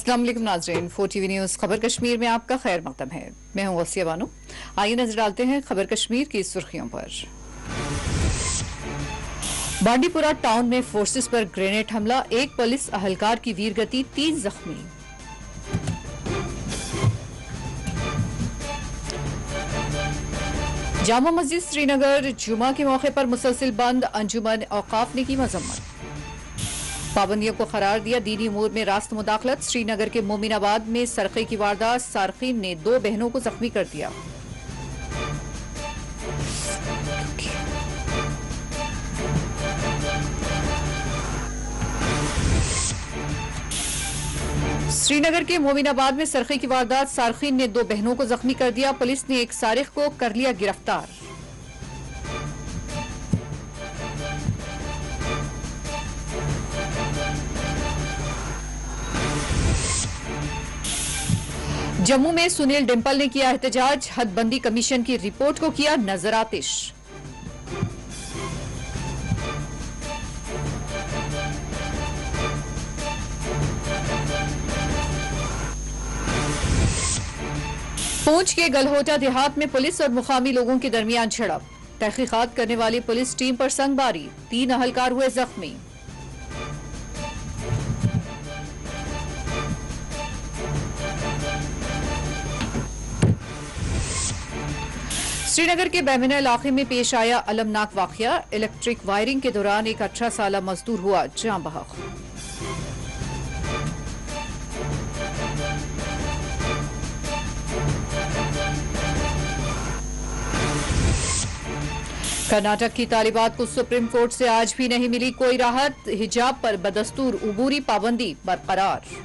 अस्सलाम वालेकुम नाज़रीन, 4 TV न्यूज़ खबर कश्मीर में आपका खैर मकदम है। मैं हूं वसिया बानो। आइए नजर डालते हैं खबर कश्मीर की सुर्खियों पर। बांडीपुरा टाउन में फोर्सेस पर ग्रेनेड हमला, एक पुलिस अहलकार की वीरगति, 3 जख्मी। जामा मस्जिद श्रीनगर जुमा के मौके पर मुसलसिल बंद, अंजुमन औकाफ ने की मजम्मत। पाबंदियों को करार दिया दीनी उमूर में रास्त मुदाखलत, श्रीनगर के मोमिनाबाद में सरक़े की वारदात, सारखीन ने 2 बहनों को जख्मी कर दिया। श्रीनगर के मोमिनाबाद में सरक़े की वारदात, सारखीन ने 2 बहनों को जख्मी कर दिया। पुलिस ने एक सारिक को कर लिया गिरफ्तार। जम्मू में सुनील डिंपल ने किया एहतजाज, हदबंदी कमीशन की रिपोर्ट को किया नजरआतिश। पूंछ के गलहोटा देहात में पुलिस और मुकामी लोगों के दरमियान झड़प, तहकीकात करने वाली पुलिस टीम पर संगबारी, 3 अहलकार हुए जख्मी। श्रीनगर के बैमिना इलाके में पेश आया अलमनाक वाकया, इलेक्ट्रिक वायरिंग के दौरान एक 18 साला मजदूर हुआ जान बहक। कर्नाटक की तालिबात को सुप्रीम कोर्ट से आज भी नहीं मिली कोई राहत, हिजाब पर बदस्तूर उबूरी पाबंदी बरकरार।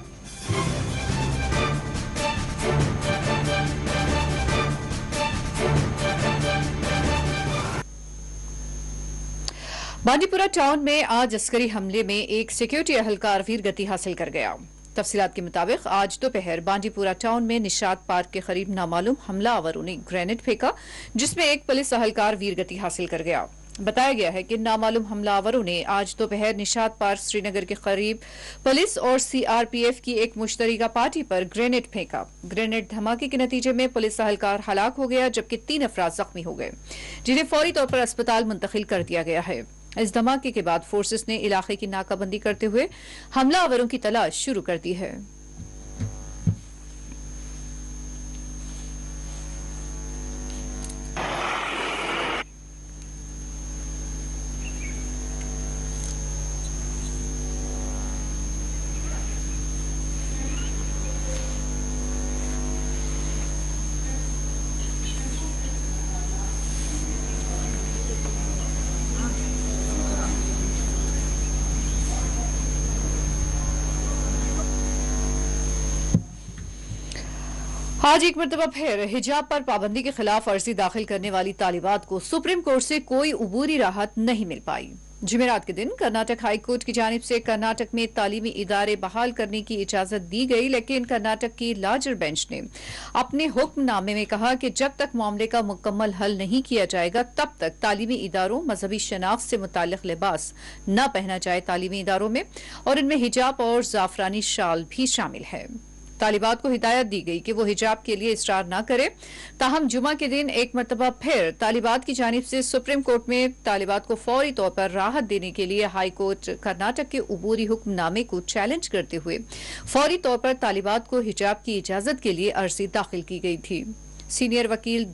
बांडीपुरा टाउन में आज अस्करी हमले में एक सिक्योरिटी अहलकार वीरगति हासिल कर गया। तफसीलात के मुताबिक आज दोपहर बांडीपुरा टाउन में निशात पार्क के करीब नामालूम हमलावरों ने ग्रेनेड फेंका, जिसमें एक पुलिस अहलकार वीरगति हासिल कर गया। बताया गया है कि नामालूम हमलावरों ने आज दोपहर निशात पार्क श्रीनगर के करीब पुलिस और CRPF की एक मुश्तरका पार्टी पर ग्रेनेड फेंका। ग्रेनेड धमाके के नतीजे में पुलिस अहलकार हलाक हो गया, जबकि 3 अफराद जख्मी हो गए, जिन्हें फौरी तौर पर अस्पताल मुंतकिल कर दिया गया है। इस धमाके के बाद फोर्सेस ने इलाके की नाकाबंदी करते हुए हमलावरों की तलाश शुरू कर दी है। आज एक मरतबा फिर हिजाब पर पाबंदी के खिलाफ अर्जी दाखिल करने वाली तालिबात को सुप्रीम कोर्ट से कोई उबूरी राहत नहीं मिल पाई। जुमेरात के दिन कर्नाटक हाई कोर्ट की जानिब से कर्नाटक में तालीमी इदारे बहाल करने की इजाजत दी गई, लेकिन कर्नाटक की लार्जर बेंच ने अपने हुक्मनामे में कहा कि जब तक मामले का मुकम्मल हल नहीं किया जाएगा तब तक तालीमी इदारों मजहबी शनाख्त से मुताल्लिक लिबास न पहना जाए तालीमी इदारों में, और इनमें हिजाब और जाफरानी शाल भी शामिल है। तालिबात को हिदायत दी गई कि वो हिजाब के लिए इसरार न करे। ताहम जुमा के दिन एक मरतबा फिर तालिबात की जानिब से सुप्रीम कोर्ट में तालिबात को फौरी तौर पर राहत देने के लिए हाई कोर्ट कर्नाटक के उबूरी हुक्मनामे को चैलेंज करते हुए फौरी तौर पर तालिबात को हिजाब की इजाजत के लिए अर्जी दाखिल की गई थी। सीनियर वकील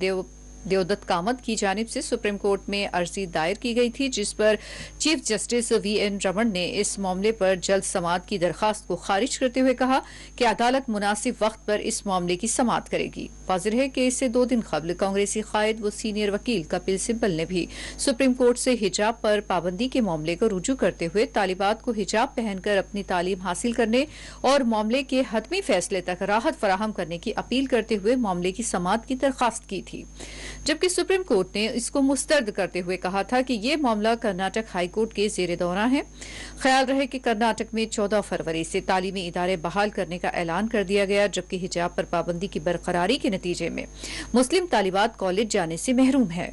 देवदत्त कामत की जानिब से सुप्रीम कोर्ट में अर्जी दायर की गई थी, जिस पर चीफ जस्टिस VN रमन ने इस मामले पर जल्द समाअत की दरखास्त को खारिज करते हुए कहा कि अदालत मुनासिब वक्त पर इस मामले की समाअत करेगी। वाज़ेह है कि इससे 2 दिन कबल कांग्रेसी कायद व सीनियर वकील कपिल सिब्बल ने भी सुप्रीम कोर्ट से हिजाब पर पाबंदी के मामले को रुजू करते हुए तालिबात को हिजाब पहनकर अपनी तालीम हासिल करने और मामले के हतमी फैसले तक राहत फराहम करने की अपील करते हुए मामले की समाअत की दरखास्त की थी, जबकि सुप्रीम कोर्ट ने इसको मुस्तरद करते हुए कहा था कि यह मामला कर्नाटक हाई कोर्ट के जेर दौरा है। ख्याल रहे कि कर्नाटक में 14 फरवरी से तालीमी इदारे बहाल करने का ऐलान कर दिया गया, जबकि हिजाब पर पाबंदी की बरकरारी के नतीजे में मुस्लिम तालिबात कॉलेज जाने से महरूम है।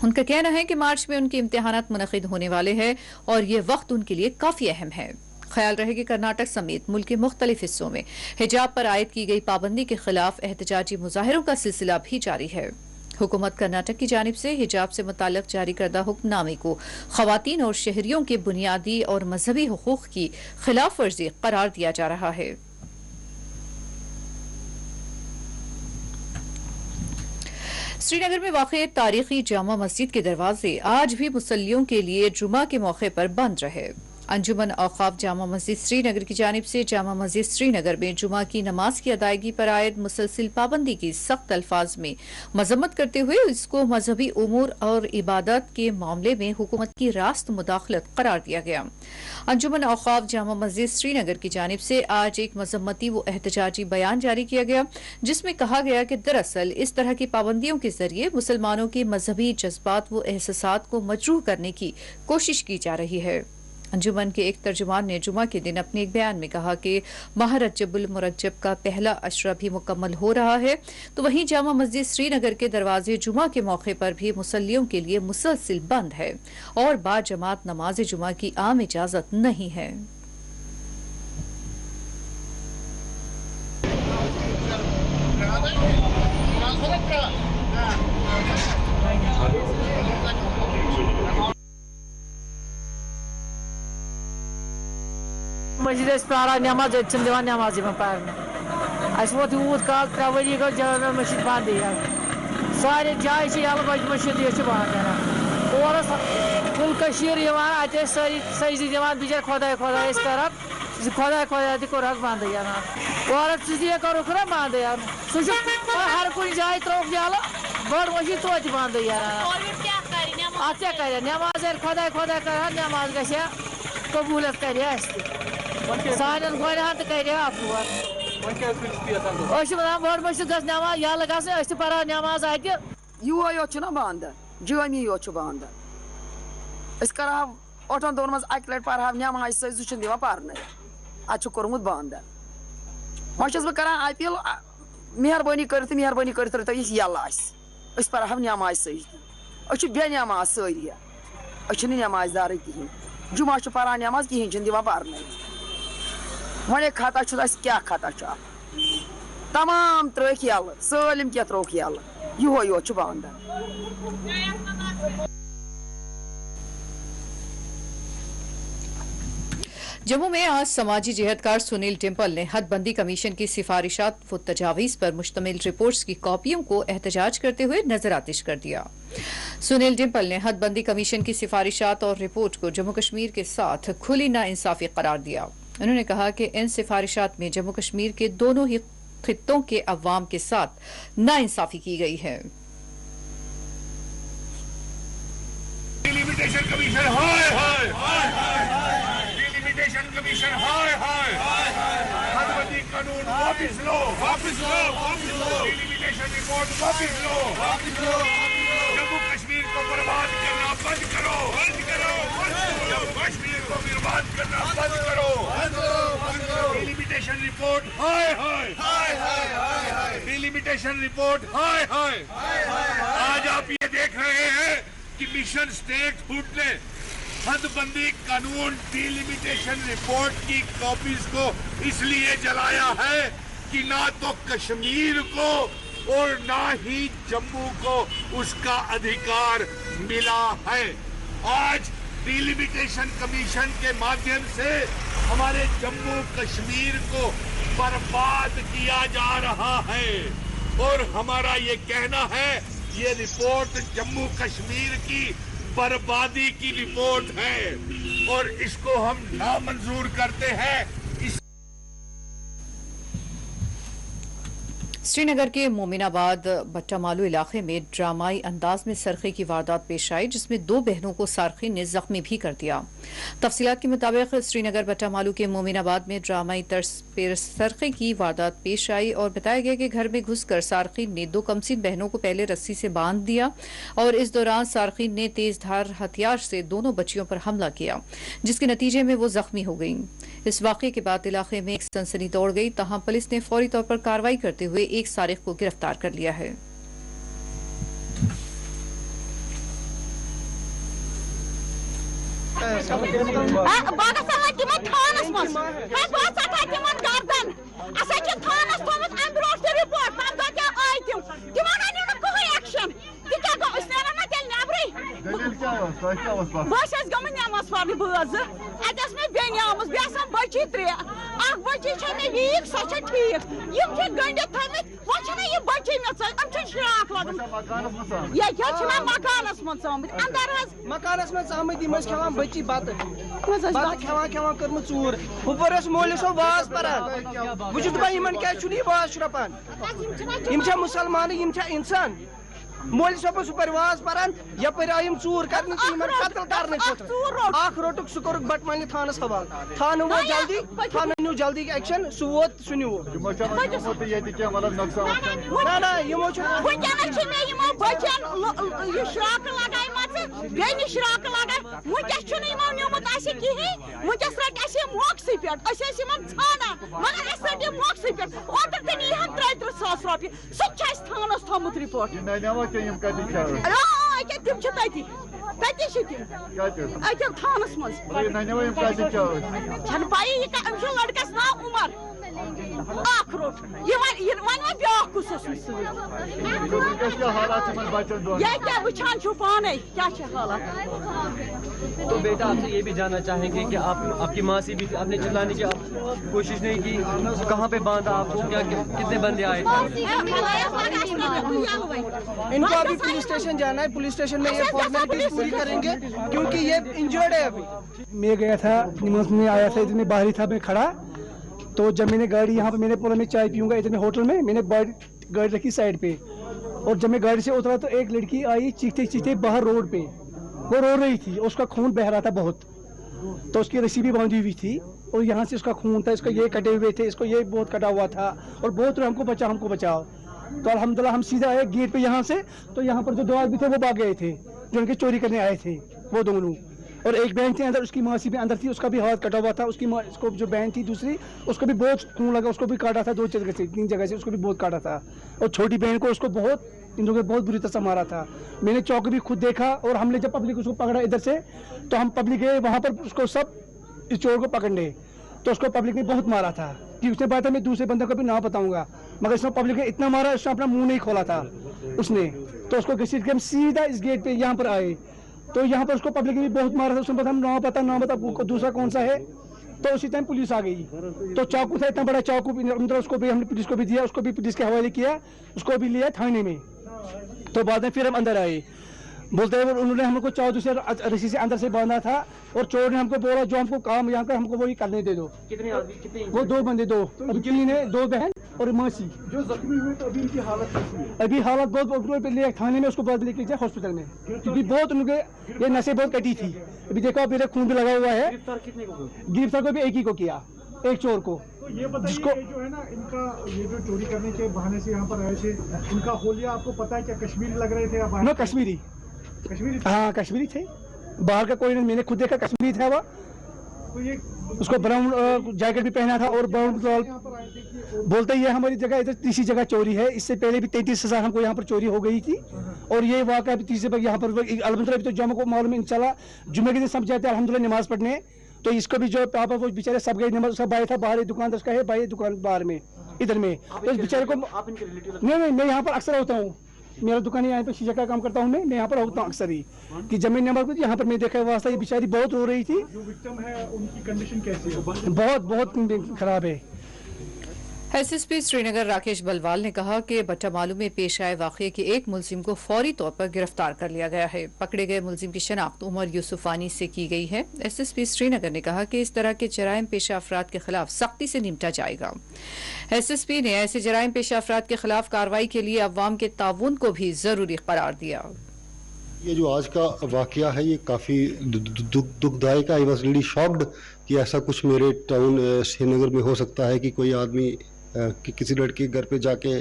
उनका कहना है कि मार्च में उनके इम्तिहानात मुनक़िद होने वाले हैं और ये वक्त उनके लिए काफी अहम है। ख्याल रहे कि कर्नाटक समेत मुल्क के मुख्तलिफ हिस्सों में हिजाब पर आयद की गई पाबंदी के खिलाफ एहतजाजी मुजाहिरों का सिलसिला भी जारी है। हुकूमत कर्नाटक की जानिब से हिजाब से मुताल्लिक जारी करदा हुक्मनामे को खवातीन और शहरियों के बुनियादी और मजहबी हुकूक की खिलाफ वर्जी करार दिया जा रहा है। श्रीनगर में वाक़ तारीखी जामा मस्जिद के दरवाजे आज भी मुसल्लियों के लिए जुमा के मौके पर बंद रहे। अंजुमन औक़ाफ़ जामा मस्जिद श्रीनगर की जानिब से जामा मस्जिद श्रीनगर में जुमा की नमाज की अदायगी पर आयद मुसलसिल पाबंदी की सख्त अल्फाज में मजम्मत करते हुए इसको मजहबी उमूर और इबादत के मामले में हुकूमत की रास्त मुदाखलत करार दिया गया। अंजुमन औक़ाफ़ जामा मस्जिद श्रीनगर की जानिब से आज एक मजम्मती व एहतजाजी बयान जारी किया गया, जिसमें कहा गया कि दरअसल इस तरह की पाबंदियों के जरिए मुसलमानों के मजहबी जज्बात व एहसासात को मजरूह करने की कोशिश की जा रही है। अंजुमन के एक तर्जुमान ने जुमा के दिन अपने एक बयान में कहा कि माह रजबुल मुरज्जब का पहला अशरा भी मुकम्मल हो रहा है, तो वहीं जामा मस्जिद श्रीनगर के दरवाजे जुमा के मौके पर भी मुसल्लियों के लिए मुसलसिल बंद है और बाजमात नमाज जुमा की आम इजाजत नहीं है। मस्जिद पारा नमाज दिवान नमाज पारने वो यूत काल 3 वरी गो जामा मस्जिद बंद सारे जाए मस्जिद ये बंद और फुल अत सजी दिवान बिचार खुदा खुदा कर खुदा खुदा तक बंद और करुक ना बंद सह हर कुछ जाए त्रोक यल बड़ मस्जिद तो बंद अत क्या कर नमाज खुदा खुदा कर नमाज ग कबूलत कर सान गोन तो कर बड़ मस्जिद ग नमाज यल ग पारा नमाज अत योत बंद जामी योत बंद कर 8 दोन मज अक लट पर नमाज सह दिवान पारन अत कोर्मुत बंद वह बह कर अपील मेहरबानी कर यल पर नमाज सही बे नमाज सारी नमाजदार कहें जुमा पारान नमाज कहें दिवान पारन वे खता क्या खता तमाम त्रक यल सालिम क्या त्रोक यल योत बंद। जम्मू में आज समाजी जिहदकार सुनील डिम्पल ने हदबंदी कमीशन की सिफारिशात व तजावीज़ पर मुश्तमिल रिपोर्ट्स की कॉपियों को एहतजाज करते हुए नजर आतिश कर दिया। सुनील डिम्पल ने हदबंदी कमीशन की सिफारिशात और रिपोर्ट को जम्मू कश्मीर के साथ खुली नाइंसाफी करार दिया। उन्होंने कहा कि इन सिफारिशात में जम्मू कश्मीर के दोनों ही खित्तों के अवाम के साथ नाइंसाफी की गई है। कमीशन हाय हाय हदबंदी कानून वापस लो डिलिमिटेशन रिपोर्ट वापस लो जम्मू कश्मीर को बर्बाद करना बंद करो जम्मू कश्मीर को बर्बाद करना बंद करो डिलिमिटेशन रिपोर्ट हाय हाय डिलिमिटेशन रिपोर्ट हाय हाय। आज आप ये देख रहे हैं कि मिशन स्टेटहुड ने हदबंदी कानून डिलिमिटेशन रिपोर्ट की कॉपीज को इसलिए जलाया है कि ना तो कश्मीर को और ना ही जम्मू को उसका अधिकार मिला है। आज डिलिमिटेशन कमीशन के माध्यम से हमारे जम्मू कश्मीर को बर्बाद किया जा रहा है और हमारा ये कहना है ये रिपोर्ट जम्मू कश्मीर की बर्बादी की रिपोर्ट है और इसको हम नामंजूर करते हैं। श्रीनगर के मोमिनाबाद बट्टामालू इलाके में ड्रामाई अंदाज में सरखे की वारदात पेश आई, जिसमें 2 बहनों को सारखीन ने जख्मी भी कर दिया। तफसीलात के मुताबिक श्रीनगर बट्टामालू के मोमिनाबाद में ड्रामाई तर्ज पर सरखे की वारदात पेश आई और बताया गया कि घर में घुसकर सारखीन ने 2 कमसीन बहनों को पहले रस्सी से बांध दिया और इस दौरान सारखीन ने तेज धार हथियार से दोनों बच्चियों पर हमला किया, जिसके नतीजे में वो जख्मी हो गईं। इस वाक़े के बाद इलाके में एक सनसनी दौड़ गई, तहां पुलिस ने फौरी तौर पर कार्रवाई करते हुए एक सारिक को गिरफ्तार कर लिया है। बस गई नमाज पढ़ने बज अत मे बेन आम बे बची 3 अख बची वीक सो ठीक गंडित थमित वो बची मे श्राक लगन ये मकानस मज अंदर मकानस मज खेवान बची बत खेवान कर्म चूर हुपर मोल सो वाज पान वो दपान क्या वाज शुरपान मुसलमान इंसान मोल सब सुपरवाज पान यपर आयम चूर कर कतल कर रोटुक सह कोर बटमानी थानस हवाल थान वो जल्दी थान न्यू जल्दी एक्शन सह वो सह न्यू ना यमो श्राक लगाई बेन श्राक लगाई वुनकस नुमुत कहें वुनकस रट मोक्स पे ाना मगर रट मोक्स पे ओतर तन यह 33,000 रुपये सह थानस थोमुत रिपोर्ट तिम तति थानस मज पाई लड़कस नाव उमर अख रोट वन ब्या कुस क्या वुचान पाने क्या हालत। तो बेटा आपसे ये भी जानना चाहेंगे कि आपकी माँ से भी आपने चिल्लाने की कोशिश नहीं की, कहाँ पे बांधा आपको, क्या कितने बंदे आए थे? इनको अभी पुलिस स्टेशन जाना है, पुलिस स्टेशन में ये फॉर्मेलिटीज पूरी करेंगे क्योंकि ये इंजर्ड है अभी। मैं गया था नमाज में आया था, इतने बाहर ही था मैं खड़ा, तो जब मैंने गाड़ी यहाँ पे मैंने बोला मैं चाय पीऊंगा इतने होटल में, मैंने गाड़ी रखी साइड पे, और जब मैं गाड़ी से उतरा तो एक लड़की आई चीखते चीखते बाहर रोड पे, वो रो रही थी, उसका खून बह रहा था बहुत, तो उसकी रस्सी भी बांधी हुई थी और यहाँ से उसका खून था, इसका ये कटे हुए थे, इसको ये बहुत कटा हुआ था और बहुत हमको बचाओ। तो अल्हम्दुलिल्लाह हम सीधा आए गेट पे यहाँ से, तो यहाँ पर जो दो आदमी थे वो भाग गए थे जो उनके चोरी करने आए थे वो दोनों, और एक बहन थी अंदर, उसकी मासी भी अंदर थी, उसका भी हाथ कटा हुआ था, उसकी इसको जो बहन थी दूसरी उसको भी बहुत खून लगा, उसको भी काटा था 2 जगह से 3 जगह से, उसको भी बहुत काटा था, और छोटी बहन को उसको बहुत इन लोगों ने बहुत बुरी तरह से मारा था। मैंने चौक भी खुद देखा, और हमने जब पब्लिक उसको पकड़ा इधर से, तो हम पब्लिक गए वहाँ पर उसको सब इस चोर को पकड़ने, तो उसको पब्लिक ने बहुत मारा था कि उसने बात है मैं दूसरे बंदे को भी ना बताऊंगा, मगर इसने पब्लिक ने इतना मारा उसने अपना मुंह नहीं खोला था उसने, तो उसको घसीट के हम सीधा इस गेट पे यहाँ पर आए, तो यहाँ पर उसको पब्लिक ने भी बहुत मारा था, उसने पता ना बता दूसरा कौन सा है, तो उसी टाइम पुलिस आ गई, तो चाकू था इतना बड़ा चाकू, उसको भी हमने पुलिस को भी दिया, उसको भी पुलिस के हवाले किया, उसको भी लिया थाने में, तो बाद में फिर हम अंदर आए, बोलते हैं उन्होंने हमको चाकू से रस्सी से अंदर से बांधा था, और चोर ने हमको बोला जो हमको काम यहाँ कर हमको वही करने दे दो। कितने आदमी? वो 2 बंदे, 2 अभी 3 है, 2 बहन और मासी जो जख्मी हुए, तो अभी उनकी हालत कैसी है? अभी हालत बहुत लिया थाने में, उसको बाद लेके गया हॉस्पिटल में, क्योंकि बहुत उनके ये नसें बहुत कटी थी, अभी देखो मेरे खून भी लगा हुआ है। गिरफ्तार को भी एक ही को किया, एक चोर को। तो ये जिसको जो है ना, इनका ये जो चोरी करने के बहाने से यहाँ पर आए थे, इनका होलिया आपको पता है क्या कश्मीरी लग रहे थे? नो, कश्मीरी, हाँ कश्मीरी थे, बाहर का कोई नहीं, मैंने खुद देखा कश्मीरी था वो, तो ये उसको ब्राउन जैकेट भी पहना था और ब्राउन बोलते ही हमारी जगह इधर तीसरी जगह चोरी है, इससे पहले भी 33,000 हमको यहाँ पर चोरी हो गई थी, और ये वाक़ा भी तीसरे पर यहाँ पर अल्हम्दुलिल्लाह तो जो हमको मालूम है इंशाल्लाह जुम्मे के दिन सब जाते हैं अल्हम्दुलिल्लाह नमाज पढ़ने, तो इसको भी जो पापा वो बेचारे सब गए नमाज, सब भाई था बाहर, दुकान उसका है भाई दुकान बाहर में इधर में, तो इस बेचारे को नहीं मैं यहाँ पर अक्सर होता हूँ, मेरा दुकान यहाँ पे शीशा का काम करता हूँ मैं यहाँ पर होता हूँ अक्सर ही, कि जब मैं नंबर यहाँ पर मैं देखा वास्ता ये बेचारी बहुत रो रही थी। जो विक्टिम है उनकी कंडीशन कैसी है? बहुत खराब है। एसएसपी श्रीनगर राकेश बलवाल ने कहा कि बट्टामालू में पेश आए वाक़ये के एक मुलजिम को फौरी तौर पर गिरफ्तार कर लिया गया है। पकड़े गए मुलजिम की शनाख्त उमर यूसुफानी से की गई है। एसएसपी श्रीनगर ने कहा कि इस तरह के जराइम पेशा अफराद के खिलाफ सख्ती से निपटा जाएगा। एसएसपी ने ऐसे जराइम पेशा अफराद के खिलाफ कार्रवाई के लिए अवाम के ताउन को भी जरूरी करार दिया। ये जो आज का वाकया है ये काफ़ी दुखदायक है। आई वॉज रियली शॉक्ड कि ऐसा कुछ मेरे टाउन श्रीनगर में हो सकता है कि कोई आदमी कि किसी लड़के के घर पे जाके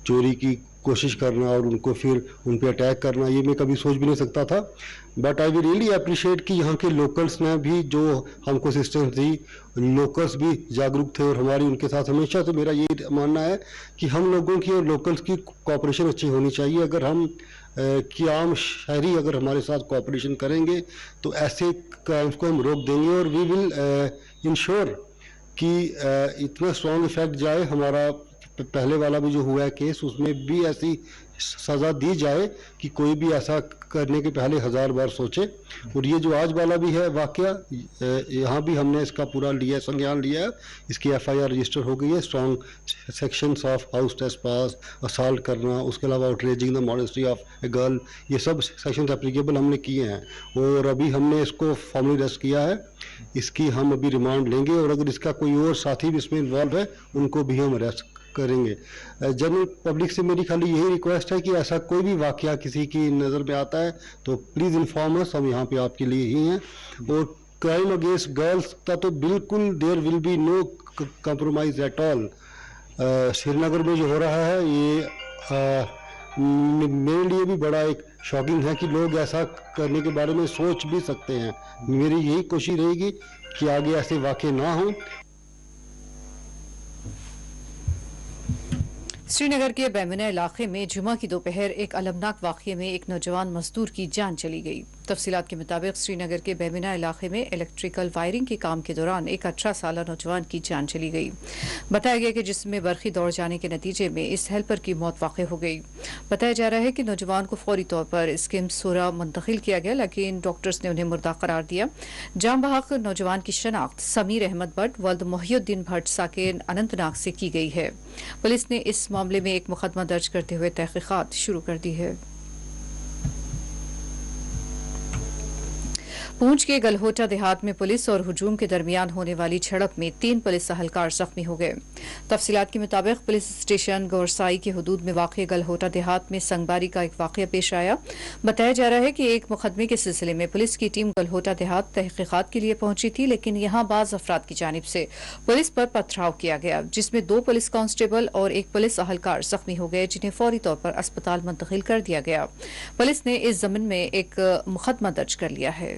चोरी की कोशिश करना और उनको फिर उन पे अटैक करना, ये मैं कभी सोच भी नहीं सकता था। But I will really appreciate कि यहाँ के लोकल्स ने भी जो हमको असिस्टेंस दी, लोकल्स भी जागरूक थे और हमारी उनके साथ हमेशा से मेरा ये मानना है कि हम लोगों की और लोकल्स की कोऑपरेशन अच्छी होनी चाहिए। अगर हम कि आम शहरी अगर हमारे साथ कोऑपरेशन करेंगे तो ऐसे क्राइम्स को हम रोक देंगे और वी विल इंश्योर कि इतना स्ट्रॉन्ग इफेक्ट जाए। हमारा पहले वाला भी जो हुआ है केस, उसमें भी ऐसी सज़ा दी जाए कि कोई भी ऐसा करने के पहले 1000 बार सोचे। और ये जो आज वाला भी है वाकया, यहाँ भी हमने इसका पूरा लिया, संज्ञान लिया है। इसकी FIR रजिस्टर हो गई है। Strong sections of house trespass, assault करना, उसके अलावा outraging the modesty of a girl, ये सब सेक्शंस एप्लीकेबल हमने किए हैं। और अभी हमने इसको फॉर्मली अरेस्ट किया है। इसकी हम अभी रिमांड लेंगे और अगर इसका कोई और साथी भी इसमें इन्वॉल्व है उनको भी हम अरेस्ट करेंगे। जनरल पब्लिक से मेरी खाली यही रिक्वेस्ट है कि ऐसा कोई भी वाकया किसी की नज़र में आता है तो प्लीज़ इन्फॉर्म अस, हम यहाँ पे आपके लिए ही हैं। और क्राइम अगेंस्ट गर्ल्स का तो बिल्कुल there will be no compromise at all. Srinagar में जो हो रहा है ये मेरे लिए भी बड़ा एक शॉकिंग है कि लोग ऐसा करने के बारे में सोच भी सकते हैं। मेरी यही कोशिश रहेगी कि आगे ऐसे वाक़े ना हों। श्रीनगर के बेमिना इलाके में जुमा की दोपहर एक अलमनाक वाक़ये में एक नौजवान मजदूर की जान चली गई। तफसीलात के मुताबिक श्रीनगर के बेमिना इलाके में इलेक्ट्रिकल वायरिंग के काम के दौरान एक 18 साल नौजवान की जान चली गई। बताया गया कि जिसमें बरखी दौड़ जाने के नतीजे में इस हेल्पर की मौत वाक़ हो गई। बताया जा रहा है कि नौजवान को फौरी तौर पर स्किम्स सूरा मुंतकिल किया गया, लेकिन डॉक्टर्स ने उन्हें मुर्दा करार दिया। जाम बहक नौजवान की शनाख्त समीर अहमद भट्ट वल्द मोहिउद्दीन भट्ट साकिन अनंतनाग से की गई है। पुलिस ने इस मामले में एक मुकदमा दर्ज करते हुए तहकीकात शुरू कर दी है। पूंछ के गलहोटा देहात में पुलिस और हुजूम के दरमियान होने वाली झड़प में 3 पुलिस अहलकार जख्मी हो गए। तफसीलात के मुताबिक पुलिस स्टेशन गौरसाई के हदूद में वाक़ गलहोटा देहात में संगबारी का एक वाक़या पेश आया। बताया जा रहा है कि एक मुकदमे के सिलसिले में पुलिस की टीम गलहोटा देहात तहकीकात के लिए पहुंची थी, लेकिन यहां बाज़ अफराद की जानिब से पुलिस पर पथराव किया गया, जिसमें 2 पुलिस कांस्टेबल और 1 पुलिस अहलकार जख्मी हो गए, जिन्हें फौरी तौर पर अस्पताल मुंतकिल कर दिया गया। पुलिस ने इस ज़मीन में एक मुकदमा दर्ज कर लिया है।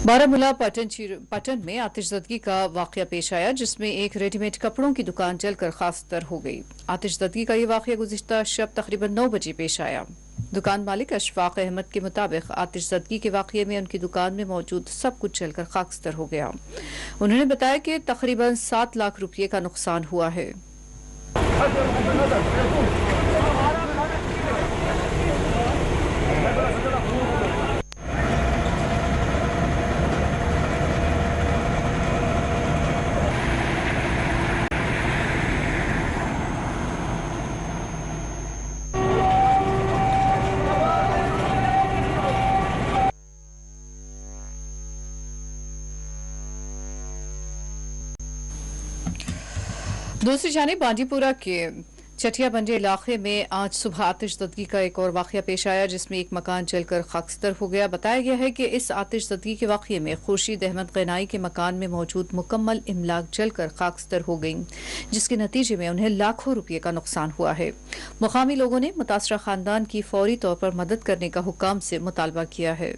बारामूला पटन में आतिशज़दगी का वाक़या पेश आया, जिसमें एक रेडीमेड कपड़ों की दुकान जलकर खाकसतर हो गई। आतिशज़दगी का ये वाक़या गुज़िश्ता शब तकरीबन 9 बजे पेश आया। दुकान मालिक अशफाक अहमद के मुताबिक आतिशज़दगी के वाक़ये में उनकी दुकान में मौजूद सब कुछ जलकर खाकसतर हो गया। उन्होंने बताया कि तकरीबन 7 लाख रुपये का नुकसान हुआ है। दूसरी जानिब बांडीपुरा के चटिया बंडे इलाके में आज सुबह आतिशज़दगी का एक और वाक़या पेश आया, जिसमें एक मकान जलकर खाकसतर हो गया। बताया गया है कि इस आतिशज़दगी के वाक़ये में खुर्शीद अहमद गनाई के मकान में मौजूद मुकम्मल इमलाक जलकर खाकसतर हो गई, जिसके नतीजे में उन्हें लाखों रुपये का नुकसान हुआ है। मुकामी लोगों ने मुतासरा खानदान की फौरी तौर पर मदद करने का हुक्काम से मुतालबा किया है।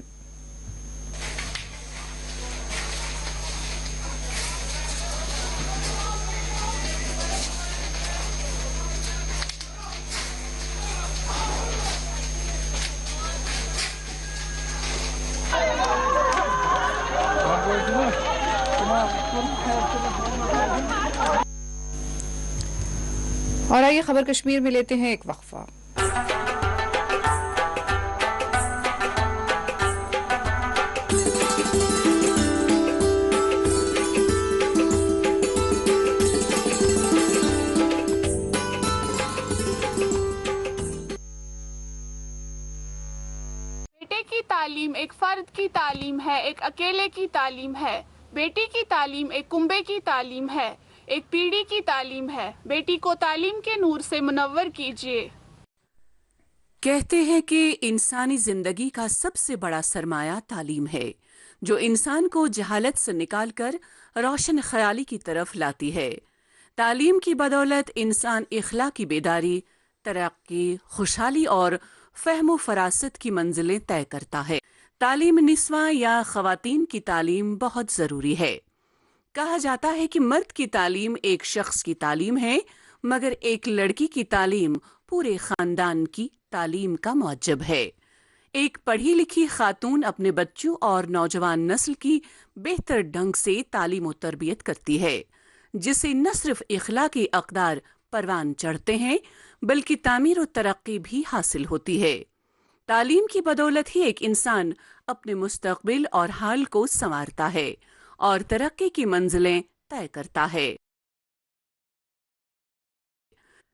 और आइए खबर कश्मीर में लेते हैं एक वक्फा। बेटे की तालीम एक फर्द की तालीम है, एक अकेले की तालीम है। बेटी की तालीम एक कुंबे की तालीम है, एक पीढ़ी की तालीम है। बेटी को तालीम के नूर से मुनव्वर कीजिए। कहते हैं कि इंसानी जिंदगी का सबसे बड़ा सरमाया तालीम है, जो इंसान को जहालत से निकालकर रोशन ख्याली की तरफ लाती है। तालीम की बदौलत इंसान इखलाकी बेदारी, तरक्की, खुशहाली और फहम फरासत की मंजिलें तय करता है। तालीम निस्वां या खवातीन की तालीम बहुत ज़रूरी है। कहा जाता है कि मर्द की तालीम एक शख्स की तालीम है, मगर एक लड़की की तालीम पूरे खानदान की तालीम का मौजब है। एक पढ़ी लिखी खातून अपने बच्चों और नौजवान नस्ल की बेहतर ढंग से तालीम और तरबियत करती है, जिससे न सिर्फ इखलाकी अक़दार परवान चढ़ते हैं, बल्कि तामीर और तरक्की भी हासिल होती है। तालीम की बदौलत ही एक इंसान अपने मुस्तक़बिल और हाल को संवारता है और तरक्की की मंजिलें तय करता है।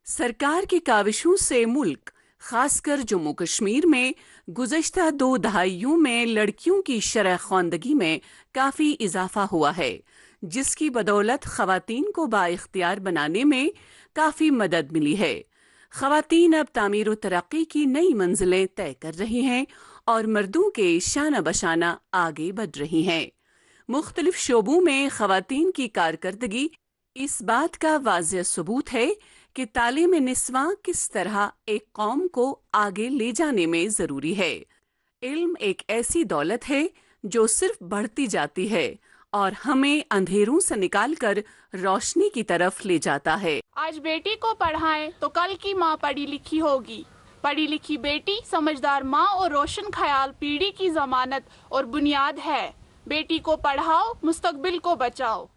सरकार की काविशों से मुल्क, खासकर जम्मू कश्मीर में गुज़श्ता 2 दहाइयों में लड़कियों की शरह ख़्वानदगी में काफ़ी इजाफा हुआ है, जिसकी बदौलत ख़वातीन को बाइख्तियार बनाने में काफ़ी मदद मिली है। ख़वातीन अब तामीर व तरक्की की नई मंजिलें तय कर रही हैं और मर्दों के शाना बशाना आगे बढ़ रही हैं। मुख्तलिफ शोबों में ख़वातीन की कारकर्दगी इस बात का वाज़ेह सबूत है कि तालीम निस्वां किस तरह एक कौम को आगे ले जाने में ज़रूरी है। इल्म एक ऐसी दौलत है जो सिर्फ बढ़ती जाती है और हमें अंधेरों से निकालकर रोशनी की तरफ ले जाता है। आज बेटी को पढ़ाएं तो कल की माँ पढ़ी लिखी होगी। पढ़ी लिखी बेटी समझदार माँ और रोशन ख्याल पीढ़ी की जमानत और बुनियाद है। बेटी को पढ़ाओ, मुस्तकबिल को बचाओ।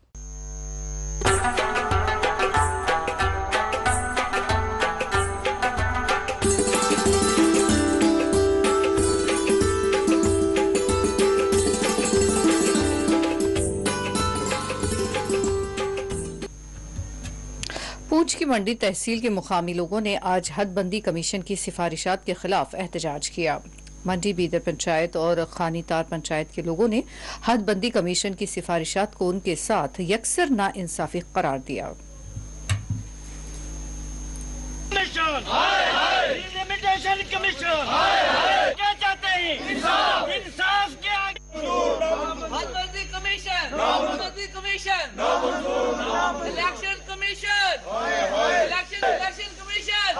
पूंछ की मंडी तहसील के मुकामी लोगों ने आज हदबंदी कमीशन की सिफारिशात के खिलाफ एहतजाज किया। मंडी बीदर पंचायत और खानीतार पंचायत के लोगों ने हदबंदी कमीशन की सिफारिशात को उनके साथ यकसर नाइंसाफी करार दिया। क्या चाहते हैं? इंसाफ के आगे हदबंदी कमीशन, हदबंदी commission, election commission, election commission,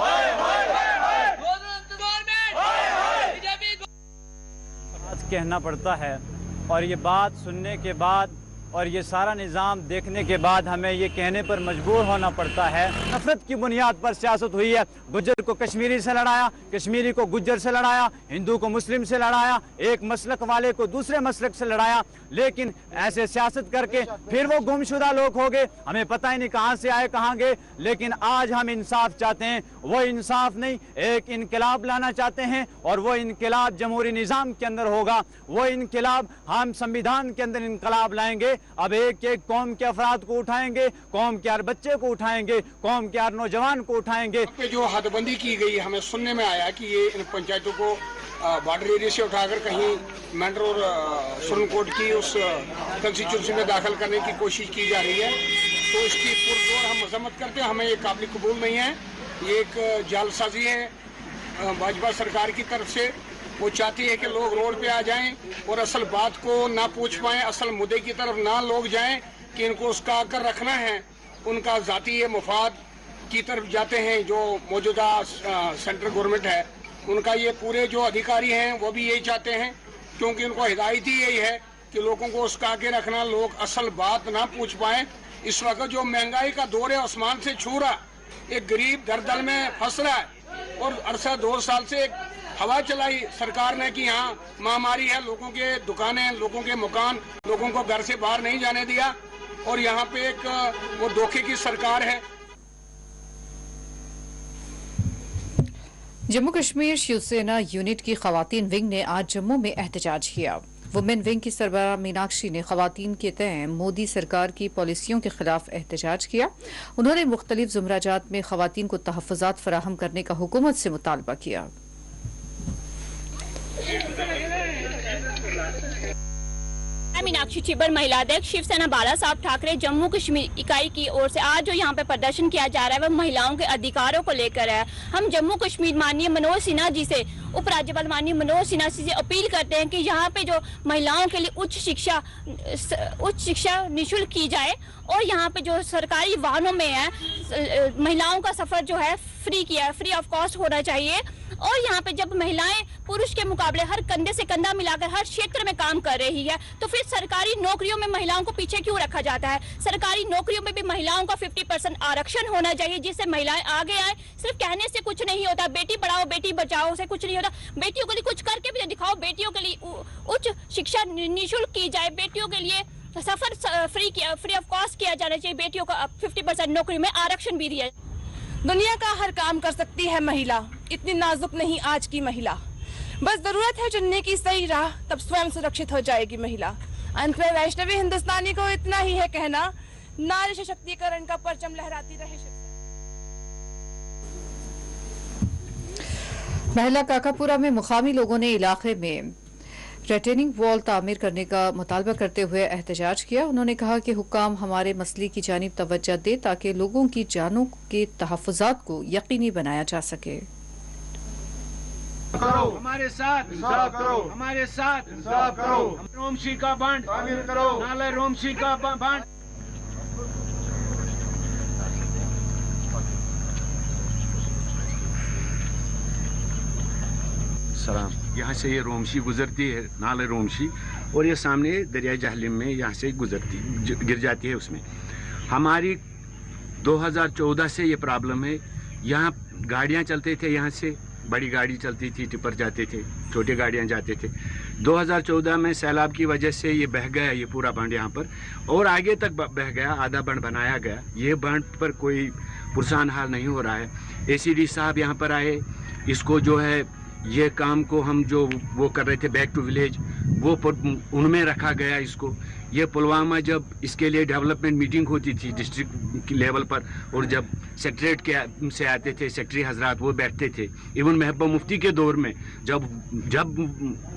आज कहना पड़ता है और ये बात सुनने के बाद और ये सारा निज़ाम देखने के बाद हमें ये कहने पर मजबूर होना पड़ता है, नफरत की बुनियाद पर सियासत हुई है। गुज्जर को कश्मीरी से लड़ाया, कश्मीरी को गुज्जर से लड़ाया, हिंदू को मुस्लिम से लड़ाया, एक मसलक वाले को दूसरे मसलक से लड़ाया, लेकिन ऐसे सियासत करके फिर वो गुमशुदा लोग हो गए, हमें पता ही नहीं कहाँ से आए कहाँ गए। लेकिन आज हम इंसाफ चाहते हैं, वो इंसाफ नहीं, एक इनकलाब लाना चाहते हैं और वो इनकलाब जमहूरी निज़ाम के अंदर होगा। वो इनकलाब हम संविधान के अंदर इनकलाब लाएंगे। अब एक एक कौम के अफराद को उठाएंगे, कौम के हर बच्चे को उठाएंगे, कौम के हर नौजवान को उठाएंगे। जो हदबंदी की गई, हमें सुनने में आया कि ये इन पंचायतों को बॉर्डर एरिया से उठाकर कहीं मेंढर और सुरनकोट की उस कंस्टिट्यूंसी में दाखिल करने की कोशिश की जा रही है, तो इसकी पुरजोर हम मजम्मत करते हैं। हमें ये काबिल कबूल नहीं है, ये एक जालसाजी है भाजपा सरकार की तरफ से। वो चाहती है कि लोग रोड पे आ जाएं और असल बात को ना पूछ पाएं, असल मुद्दे की तरफ ना लोग जाएं कि इनको उसका आकर रखना है। उनका ज़ाती मफाद की तरफ जाते हैं। जो मौजूदा सेंट्रल गवर्नमेंट है, उनका ये पूरे जो अधिकारी हैं वो भी यही चाहते हैं, क्योंकि उनको हिदायत ही यही है कि लोगों को उसका आके रखना, लोग असल बात ना पूछ पाएं। इस वक्त जो महंगाई का दौर है आसमान से छू रहा, एक गरीब दरदल में फंस रहा है और अरसा 2 साल से एक हवा चलाई सरकार ने कि यहाँ महामारी है, लोगों के दुकानें, लोगों के मकान, लोगों को घर से बाहर नहीं जाने दिया और यहाँ पे एक वो धोखे की सरकार है। जम्मू कश्मीर शिवसेना यूनिट की खवातीन विंग ने आज जम्मू में एहतजाज किया। वुमेन विंग की सरबराह मीनाक्षी ने खवातीन के तय मोदी सरकार की पॉलिसियों के खिलाफ एहतजाज किया। उन्होंने मुख्तलिफ जुमराजात में खवातीन को तहफ़्फ़ुज़ात फराहम करने का हुकूमत से मुतालबा किया। मैं मीनाक्षी छिब्बर, महिला अध्यक्ष शिवसेना बाला साहब ठाकरे जम्मू कश्मीर इकाई की ओर से आज जो यहाँ पे प्रदर्शन किया जा रहा है वह महिलाओं के अधिकारों को लेकर है। हम जम्मू कश्मीर माननीय मनोज सिन्हा जी से, उपराज्यपाल माननीय मनोज सिन्हा जी से अपील करते हैं कि यहाँ पे जो महिलाओं के लिए उच्च शिक्षा निःशुल्क की जाए और यहाँ पे जो सरकारी वाहनों में है महिलाओं का सफर जो है फ्री ऑफ कॉस्ट होना चाहिए। और यहाँ पे जब महिलाएं पुरुष के मुकाबले हर कंधे से कंधा मिलाकर हर क्षेत्र में काम कर रही है तो फिर सरकारी नौकरियों में महिलाओं को पीछे क्यों रखा जाता है? सरकारी नौकरियों में भी महिलाओं का 50% आरक्षण होना चाहिए जिससे महिलाएं आगे आए। सिर्फ कहने से कुछ नहीं होता, बेटी पढ़ाओ बेटी बचाओ से कुछ नहीं होता, बेटियों के लिए कुछ करके भी दिखाओ। बेटियों के लिए उच्च शिक्षा निःशुल्क की जाए, बेटियों के लिए सफर फ्री ऑफ कॉस्ट किया जाना चाहिए, बेटियों का 50% नौकरी में आरक्षण भी दिया। दुनिया का हर काम कर सकती है महिला, इतनी नाजुक नहीं आज की महिला। बस जरूरत है चुनने की सही राह, तब स्वयं सुरक्षित हो जाएगी महिला। अंत में वैष्णवी हिंदुस्तानी को इतना ही है कहना, नारी सशक्तिकरण का परचम लहराती रहे। महिला काकापुरा में मुकामी लोगों ने इलाके में रिटेनिंग वॉल तामीर करने का मुतालबा करते हुए एहतजाज किया। उन्होंने कहा कि हुक्काम हमारे मसले की जानिब तवज्जो दे ताकि लोगों की जानों के तहफ़्फ़ुज़ात को यकीनी बनाया जा सके। करो हमारे साथ इंसाफ करो, हमारे साथ इंसाफ करो। रोमशी का बंद तामीर करो, नाले रोमशी का बंद। सलाम। यहाँ से ये रोमशी गुजरती है, नाले रोमशी, और ये सामने दरिया जहलिम में यहाँ से गुजरती गिर जाती है उसमें। हमारी 2014 से ये प्रॉब्लम है। यहाँ गाड़ियाँ चलते थे, यहाँ से बड़ी गाड़ी चलती थी, टिपर जाते थे, छोटे गाड़ियाँ जाते थे। 2014 में सैलाब की वजह से ये बह गया, ये पूरा बंड यहाँ पर, और आगे तक बह गया, आधा बंड बनाया गया। ये बंड पर कोई पुरसान हाल नहीं हो रहा है। ACD साहब यहाँ पर आए, इसको जो है ये काम को हम जो वो कर रहे थे बैक टू विलेज, वो उनमें रखा गया इसको। ये पुलवामा जब इसके लिए डेवलपमेंट मीटिंग होती थी डिस्ट्रिक्ट लेवल पर, और जब सेक्रेटरीट के से आते थे सेक्रेटरी हजरात, वो बैठते थे। इवन महबूबा मुफ्ती के दौर में जब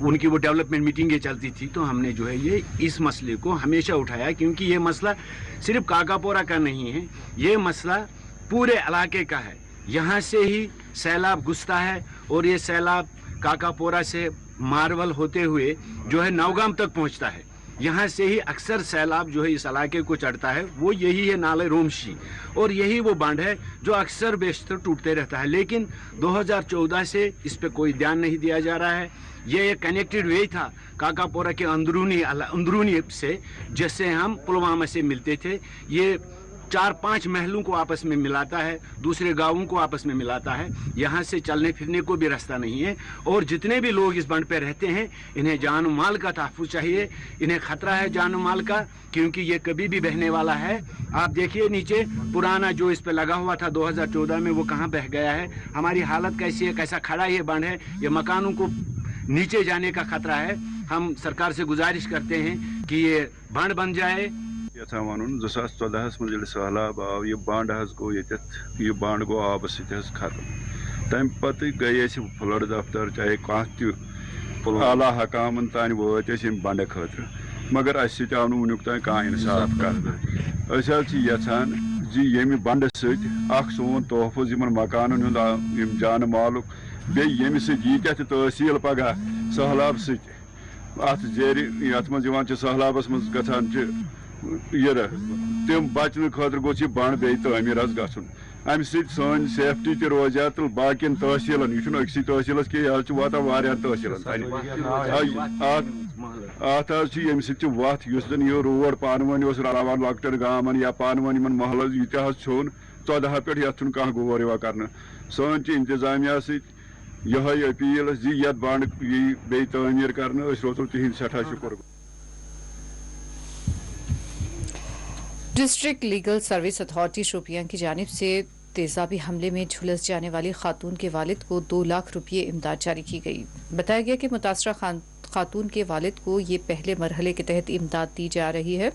उनकी वो डेवलपमेंट मीटिंगें चलती थी तो हमने जो है ये इस मसले को हमेशा उठाया, क्योंकि ये मसला सिर्फ काकापोरा का नहीं है, ये मसला पूरे इलाके का है। यहाँ से ही सैलाब घुसता है और ये सैलाब काकापोरा से मारवल होते हुए जो है नौगाम तक पहुँचता है। यहाँ से ही अक्सर सैलाब जो है इस इलाके को चढ़ता है, वो यही है नाले रोमशी, और यही वो बांध है जो अक्सर बेशतर टूटते रहता है। लेकिन 2014 से इस पे कोई ध्यान नहीं दिया जा रहा है। ये एक कनेक्टेड वे था काकापोरा के अंदरूनी से, जिससे हम पुलवामा से मिलते थे। ये 4-5 महलों को आपस में मिलाता है, दूसरे गांवों को आपस में मिलाता है। यहाँ से चलने फिरने को भी रास्ता नहीं है, और जितने भी लोग इस बंड पे रहते हैं इन्हें जान माल का तहफ़्फ़ुज़ चाहिए। इन्हें खतरा है जान माल का, क्योंकि ये कभी भी बहने वाला है। आप देखिए नीचे पुराना जो इस पे लगा हुआ था 2014 में, वो कहाँ बह गया है। हमारी हालत कैसी है, कैसा खड़ा ये बंड है। ये मकानों को नीचे जाने का खतरा है। हम सरकार से गुजारिश करते हैं कि ये बंड बन जाए। यथान वन 2014 मज सहलाब आव यह बांड गो ये बांड गो आब खत्म। तम पत गई फ्लड दफ्तर चाहे कह आला हकामन तान वत बंड खतर, मगर अस आव वनुक तान कह इंसाफ कर। यहान जी ये बंड सोन तोहफुज मकान हूँ जान मालुक बेम सत तहसील पगह सहलाब सत जेर ये मज सहलाबस मज ग तम बचन खतर गोस बंड बे तमीर गन। अम सन सेफ्टी तो रोज तो बाकिन तहसीलन, यह अक्सी तहसीलस कि यह वातान वारियान तहसीलन अत यम वत यह रोड पान वन रलावान लकटन गामन या पान वन महल यह छोन 14 पे ये कह गौर यह कर। सन इंतजामिया यह अपील जी ये बंड बे तमीर कर, रोजो तिहद सठा शुक्र। District legal service authority Shopian की जानिब से तेजाबी हमले में झुलस जाने वाली खातून के वालिद को 2 लाख रुपये इमदाद जारी की गई। बताया गया कि मुतासरा खातून के वालिद को ये पहले मरहले के तहत इमदाद दी जा रही है।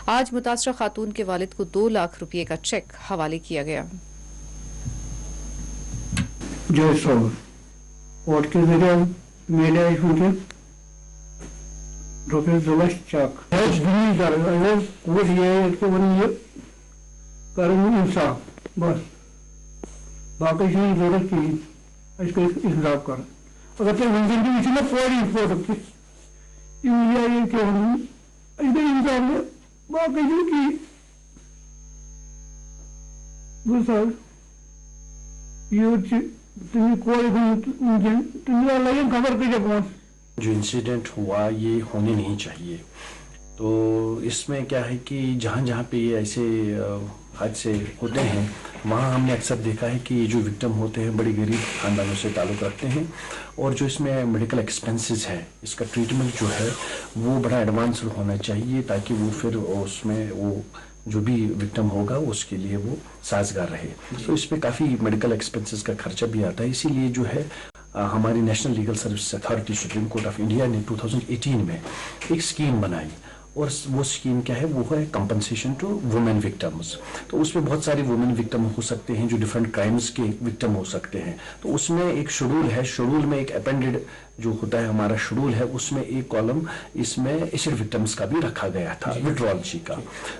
आज मुतासरा खातून के वालिद को 2 लाख रुपये का चेक हवाले किया गया। कोर्ट के जरिए मेरे Dr. Zulash Chak. Yes, these are what he is going to करने इंसाफ बस बाकी चीज़ जरूरत की इसको इंसाफ कर अगर तो मंजिल की इसी में पूरी फोटो की ये क्या हम इसके इंसाफ में बाकी जो की वो सर ये तुम्हें कोई तुम्हें लगे खबर की जब जो इंसिडेंट हुआ ये होने नहीं चाहिए। तो इसमें क्या है कि जहाँ जहाँ पे ये ऐसे हादसे होते हैं वहाँ हमने अक्सर देखा है कि जो विक्टिम होते हैं बड़ी गरीब खानदानों से ताल्लुक़ रखते हैं और जो इसमें मेडिकल एक्सपेंसेस है इसका ट्रीटमेंट जो है वो बड़ा एडवांस होना चाहिए ताकि वो फिर उसमें वो जो भी विक्टिम होगा उसके लिए वो साजगार रहे। तो इसमें काफ़ी मेडिकल एक्सपेंसेस का खर्चा भी आता है, इसीलिए जो है हमारी national legal service authority supreme court of India ने 2018 में एक स्कीम बनाई और वो स्कीम क्या है वो है कंपनसेशन टू वुमेन विक्टिम्स। तो उसमें बहुत सारे वुमेन विक्टिम हो सकते हैं जो डिफरेंट क्राइम्स के विक्टिम हो सकते हैं। तो उसमें एक शेड्यूल है, शेड्यूल में एक अपेंडेड जो होता है हमारा शेड्यूल है उसमें एक कॉलम इसमें एसिड विक्टिम्स का भी रखा गया था विड्रॉलजी का।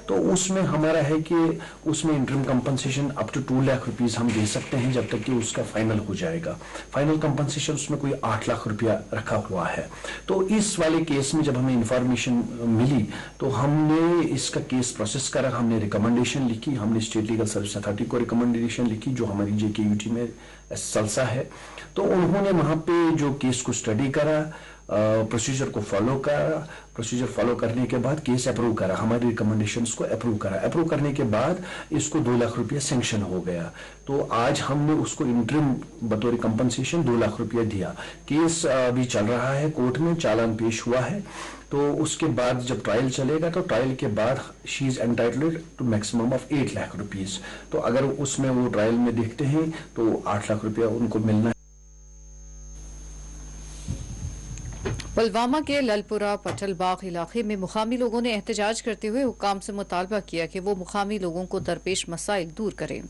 तो उसमें हमारा है कि उसमें interim compensation up to 2 lakh rupees हम दे सकते हैं जब तक कि उसका फाइनल हो जाएगा। फाइनल कंपनसेशन उसमें कोई 8 लाख रुपया रखा हुआ है। तो इस वाले केस में जब हमें इंफॉर्मेशन मिली तो हमने इसका केस प्रोसेस करा, हमने रिकमेंडेशन लिखी, हमने स्टेट लीगल सर्विस अथॉरिटी को रिकमेंडेशन लिखी जो हमारी JKUT में सलसा है। तो उन्होंने वहां पे जो केस को स्टडी करा, प्रोसीजर को फॉलो करा, प्रोसीजर फॉलो करने के बाद केस अप्रूव करा, हमारी रिकमेंडेशंस को अप्रूव करा। अप्रूव करने के बाद इसको 2 लाख रुपया सैंक्शन हो गया। तो आज हमने उसको इंटरिम बतौर कंपनसेशन 2 लाख रुपया दिया। केस अभी चल रहा है कोर्ट में, चालान पेश हुआ है। तो उसके बाद जब ट्रायल चलेगा तो ट्रायल के बाद she is entitled to maximum of 8 lakh rupees. तो अगर उसमें वो ट्रायल में देखते हैं तो 8 लाख रुपया उनको मिलना है। पुलवामा के ललपुरा पटलबाग इलाके में मुकामी लोगों ने एहतजाज करते हुए हुक्काम से मुतालबा किया कि वो मुकामी लोगों को दरपेश मसाइल दूर करें।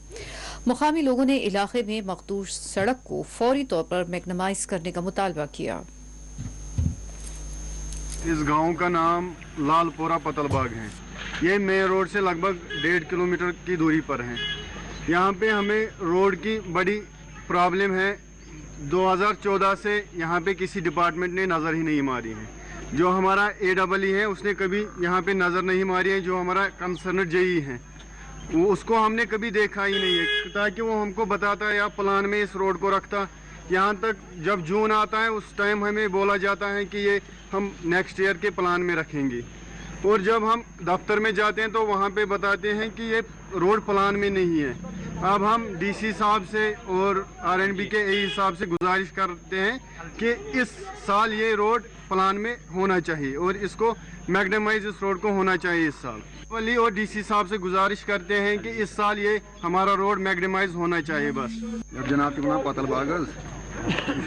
मुकामी लोगों ने इलाके में मखदूर सड़क को फौरी तौर पर मैग्नेमाइज करने का मुतालबा किया। इस गांव का नाम लालपुरा पतलबाग है। ये मेन रोड से लगभग 1.5 किलोमीटर की दूरी पर है। यहाँ पे हमें रोड की बड़ी प्रॉब्लम है। 2014 से यहाँ पे किसी डिपार्टमेंट ने नज़र ही नहीं मारी है। जो हमारा AEE है उसने कभी यहाँ पे नज़र नहीं मारी है। जो हमारा कंसर्न JE है वो उसको हमने कभी देखा ही नहीं है ताकि वो हमको बताता या प्लान में इस रोड को रखता। यहाँ तक जब जून आता है उस टाइम हमें बोला जाता है कि ये हम नेक्स्ट ईयर के प्लान में रखेंगे और जब हम दफ्तर में जाते हैं तो वहाँ पे बताते हैं कि ये रोड प्लान में नहीं है। अब हम DC साहब से और RNB के AE साहब से गुजारिश करते हैं कि इस साल ये रोड प्लान में होना चाहिए और इसको मैग्नेमाइज इस रोड को होना चाहिए इस साल। वली और DC साहब से गुजारिश करते हैं कि इस साल ये हमारा रोड मैग्नेमाइज होना चाहिए बस। जनाब तुम पतलबाग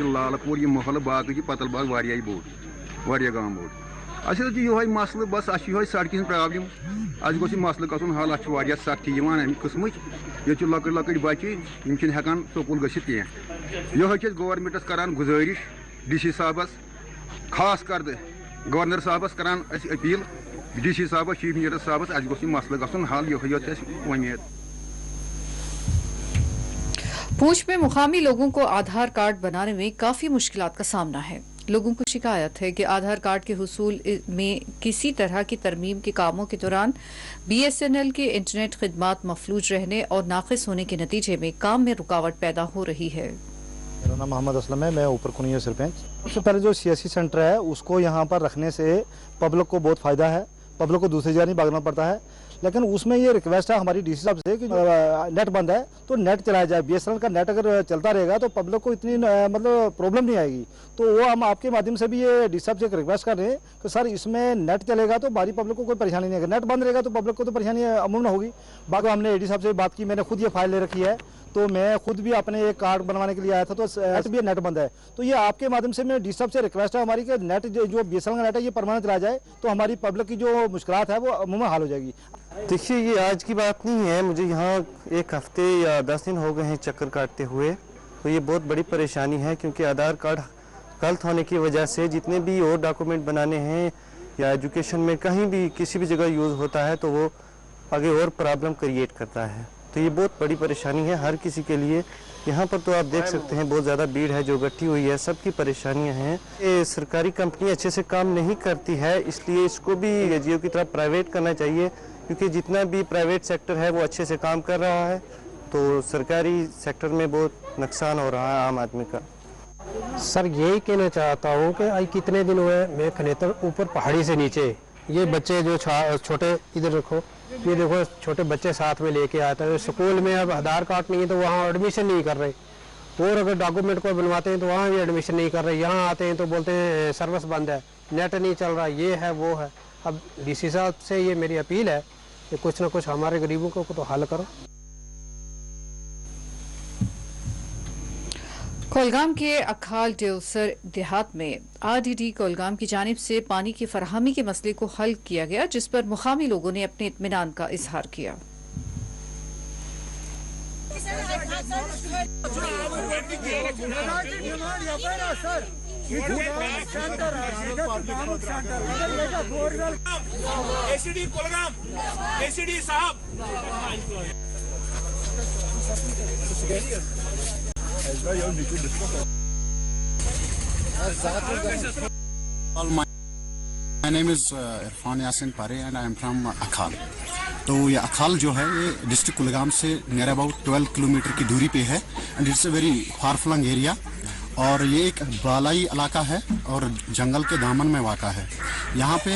लालपुर यह महल बाकी पतलबाग वारिया बोट वारिया गांव बोट अस ये मसल बस अ सड़क हज प्रॉब्लम अस गोस मसल गन हल अ सख्ती अमे किस्म ये लकड़ लकड़ बच्चे हेकान स्कूल गसित कह ये गवर्नमेंटस करान गुजारिश DC साहबस खास कर गवर्नर साहबस करान अपील DC साहबस चीफ इंजीनियर साहबस अस गोस मसल गन हल ये उम्मीद। पूंछ में मुकामी लोगों को आधार कार्ड बनाने में काफी मुश्किलात का सामना है। लोगों को शिकायत है कि आधार कार्ड के हुसूल में किसी तरह की तरमीम के कामों के दौरान BSNL के इंटरनेट खिदमात मफलूज रहने और नाकिस होने के नतीजे में काम में रुकावट पैदा हो रही है। मेरा नाम मोहम्मद असलम है, मैं ऊपर कुनिया सरपंच। सबसे पहले जो CSC सेंटर है उसको यहाँ पर रखने से पब्लिक को बहुत फ़ायदा है। पब्लिक को दूसरी जगह नहीं भागना पड़ता है। लेकिन उसमें ये रिक्वेस्ट है हमारी DC साहब से कि नेट बंद है तो नेट चलाया जाए। BSNL का नेट अगर चलता रहेगा तो पब्लिक को इतनी मतलब प्रॉब्लम नहीं आएगी। तो वो हम आपके माध्यम से भी ये DC साहब से एक रिक्वेस्ट कर रहे हैं कि सर इसमें नेट चलेगा तो हमारी पब्लिक को कोई परेशानी नहीं आएगी। नेट बंद रहेगा तो पब्लिक को तो परेशानी अमूमन होगी। बाकी हमने AD साहब से बात की, मैंने खुद ये फाइल ले रखी है। तो मैं खुद भी अपने एक कार्ड बनवाने के लिए आया था तो भी नेट बंद है। तो ये आपके माध्यम से मैं DC साहब से रिक्वेस्ट है हमारी कि नेट जो BSNL का नेट है ये परमानेंट चला जाए तो हमारी पब्लिक की जो मुश्किलात है वो अमूमन हल हो जाएगी। देखिए ये आज की बात नहीं है, मुझे यहाँ 1 हफ्ते या 10 दिन हो गए हैं चक्कर काटते हुए। तो ये बहुत बड़ी परेशानी है क्योंकि आधार कार्ड गलत होने की वजह से जितने भी और डॉक्यूमेंट बनाने हैं या एजुकेशन में कहीं भी किसी भी जगह यूज़ होता है तो वो आगे और प्रॉब्लम क्रिएट करता है। तो ये बहुत बड़ी परेशानी है हर किसी के लिए। यहाँ पर तो आप देख सकते हैं बहुत ज़्यादा भीड़ है जो इकट्ठी हुई है, सबकी परेशानियाँ हैं। ये सरकारी कंपनी अच्छे से काम नहीं करती है, इसलिए इसको भी जियो की तरह प्राइवेट करना चाहिए, क्योंकि जितना भी प्राइवेट सेक्टर है वो अच्छे से काम कर रहा है, तो सरकारी सेक्टर में बहुत नुकसान हो रहा है आम आदमी का। सर यही कहना चाहता हूँ कि आज कितने दिन हुए मैं खनेतर ऊपर पहाड़ी से नीचे, ये बच्चे जो छोटे इधर रखो, ये देखो छोटे बच्चे साथ में लेके आते हैं। स्कूल में अब आधार कार्ड नहीं है तो वहाँ एडमिशन नहीं कर रहे, और अगर डॉक्यूमेंट को बनवाते हैं तो वहाँ भी एडमिशन नहीं कर रहे। यहाँ आते हैं तो बोलते हैं सर्विस बंद है, नेट नहीं चल रहा, ये है वो है। अब डीसी साहब से ये मेरी अपील है कि कुछ ना कुछ हमारे गरीबों को तो हल करो। कोलगाम के अखाल डेवसर देहात में आरडीडी कोलगाम की जानिब से पानी की फराहमी के मसले को हल किया गया, जिस पर मुकामी लोगों ने अपने इत्मीनान का इजहार किया। My name is Irfan Yasin Pare and I am from Akhal. तो ये अखाल जो है ये डिस्ट्रिक्ट कुलगाम से नियर अबाउट 12 किलोमीटर की दूरी पे है and it's a very far flung area, और ये एक बालाई इलाका है और जंगल के दामन में वाक़ा है। यहाँ पे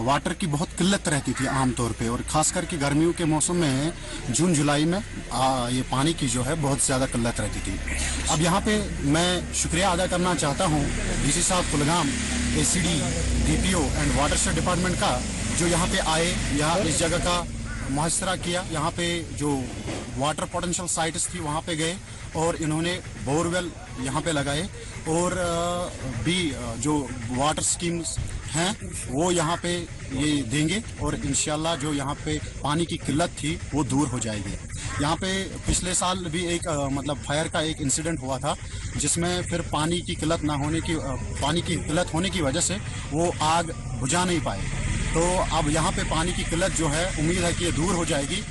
वाटर की बहुत किल्लत रहती थी आम तौर पे, और ख़ास करके गर्मियों के मौसम में जून जुलाई में ये पानी की जो है बहुत ज़्यादा किल्लत रहती थी। अब यहाँ पे मैं शुक्रिया अदा करना चाहता हूँ डीसी साहब Kulgam, ACD, DPO and watershed department का, जो यहाँ पे आए, यहाँ इस जगह का मुआसरा किया। यहाँ पे जो वाटर पोटेंशियल साइट्स थी वहाँ पे गए और इन्होंने बोरवेल यहाँ पे लगाए, और भी जो वाटर स्कीम्स हैं वो यहाँ पे ये देंगे, और इंशाल्लाह जो यहाँ पे पानी की किल्लत थी वो दूर हो जाएगी। यहाँ पे पिछले साल भी एक मतलब फायर का एक इंसिडेंट हुआ था, जिसमें फिर पानी की किल्लत होने की वजह से वो आग बुझा नहीं पाए। तो अब यहाँ पे पानी की किल्लत जो है उम्मीद है कि ये दूर हो जाएगी।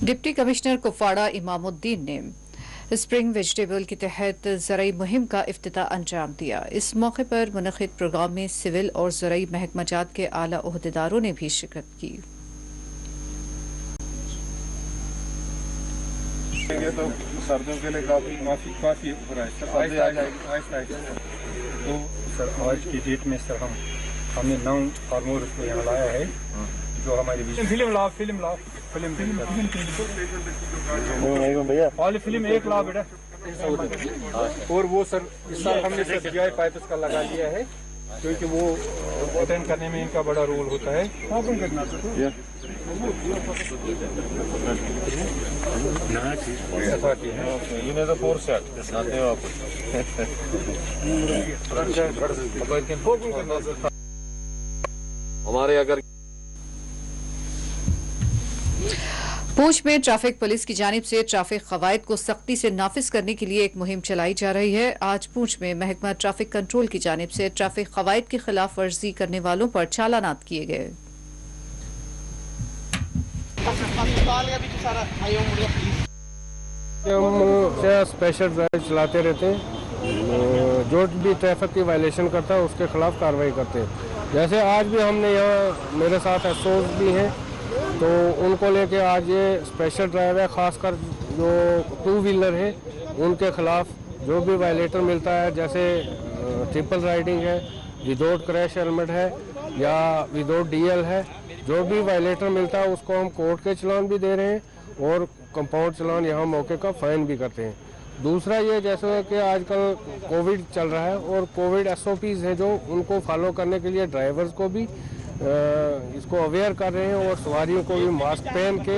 डिप्टी कमिश्नर कुपवाड़ा इमामुद्दीन ने स्प्रिंग वेजिटेबल के तहत ज़राई मुहिम का इफ्तिताह अंजाम दिया। इस मौके पर मुनक़िद प्रोग्राम में सिविल और ज़राई महकमाजात के आला ओहदेदारों ने भी शिरकत की। ये तो सर्दियों के लिए काफी तो सर आज की डेट में सर हमने 9 फार्मर्स को यहाँ लाया है, जो हमारी फिल्म एक लाख बेटा, और वो सर इस साल हमने सर GI पाइप्स का लगा लिया है, क्योंकि वो अटेंड करने में इनका बड़ा रोल होता है। हमारे अगर पूंछ में ट्रैफिक पुलिस की जानिब से ट्रैफिक कवायद को सख्ती से नाफिज करने के लिए एक मुहिम चलाई जा रही है। आज पूंछ में महकमा ट्रैफिक कंट्रोल की जानिब से ट्रैफिक कवायद की खिलाफ वर्जी करने वालों पर चालानात किए गए। हम स्पेशल ड्राइव चलाते रहते हैं, जो भी ट्रैफिक की वायलेशन करता है उसके खिलाफ कार्रवाई करते हैं। जैसे आज भी हमने यहाँ मेरे साथ एसओज भी हैं, तो उनको लेके आज ये स्पेशल ड्राइव है। खासकर जो 2 व्हीलर है उनके खिलाफ जो भी वायलेटर मिलता है, जैसे ट्रिपल राइडिंग है, विदाउट क्रैश हेलमेट है या विदाउट DL है, जो भी वायलेटर मिलता है उसको हम कोर्ट के चलान भी दे रहे हैं और कंपाउंड चलान यहाँ मौके का फाइन भी करते हैं। दूसरा ये जैसे कि आजकल कोविड चल रहा है और कोविड SOPs हैं जो उनको फॉलो करने के लिए ड्राइवर्स को भी इसको अवेयर कर रहे हैं, और सवारियों को भी मास्क पहन के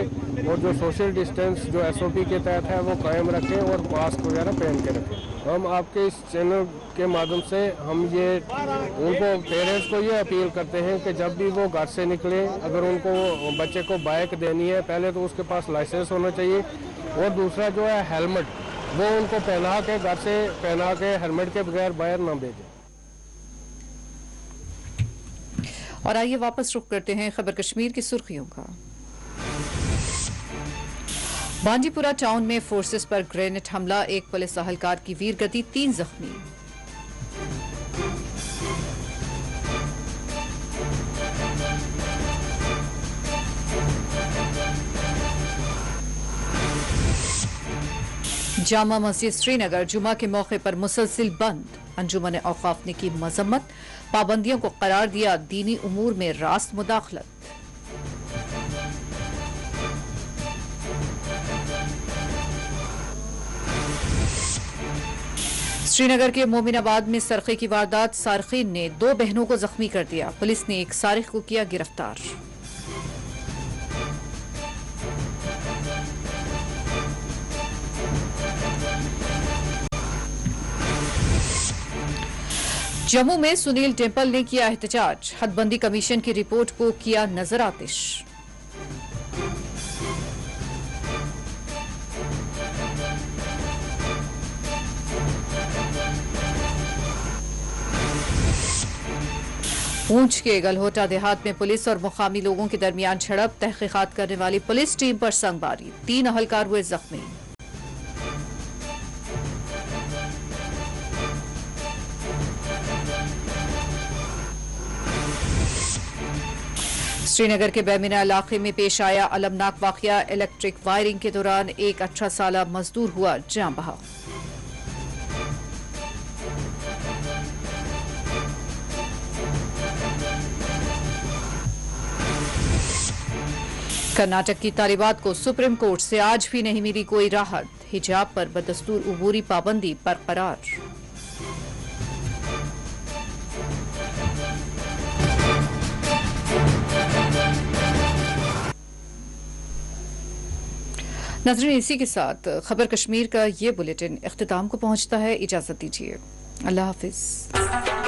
और जो सोशल डिस्टेंस जो SOP के तहत है वो कायम रखें और मास्क वगैरह पहन के रखें। हम आपके इस चैनल के माध्यम से हम ये उनको पेरेंट्स को ये अपील करते हैं कि जब भी वो घर से निकले, अगर उनको बच्चे को बाइक देनी है पहले तो उसके पास लाइसेंस होना चाहिए, और दूसरा जो है हेलमेट वो उनको पहना के घर से पहना के हेलमेट के बगैर बाहर ना भेजें। और आइए वापस रुख करते हैं खबर कश्मीर की सुर्खियों का। बांदीपुरा टाउन में फोर्सेस पर ग्रेनेड हमला, एक पुलिस अहलकार की वीरगति, 3 जख्मी। जामा मस्जिद श्रीनगर जुमा के मौके पर मुसलसिल बंद, अंजुमन औकाफ ने की मजम्मत, पाबंदियों को करार दिया दीनी उमूर में रास्त मुदाखलत। श्रीनगर के मोमिनाबाद में सरखे की वारदात, सारखीन ने 2 बहनों को जख्मी कर दिया, पुलिस ने एक सारिख को किया गिरफ्तार। जम्मू में सुनील टेम्पल ने किया एहतजाज, हदबंदी कमीशन की रिपोर्ट को किया नजर आतिश। ऊंच के गलहोटा देहात में पुलिस और मुकामी लोगों के दरमियान झड़प, तहकीकात करने वाली पुलिस टीम पर संगबारी, 3 अहलकार हुए जख्मी। श्रीनगर के बेमिना इलाके में पेश आया अलमनाक वाकया, इलेक्ट्रिक वायरिंग के दौरान एक 18 साला मजदूर हुआ जान बहा। कर्नाटक की तालिबात को सुप्रीम कोर्ट से आज भी नहीं मिली कोई राहत, हिजाब पर बदस्तूर उबूरी पाबंदी बरकरार। नाज़रीन, इसी के साथ खबर कश्मीर का ये बुलेटिन इख्तिताम को पहुंचता है। इजाजत दीजिए, अल्लाह हाफिज।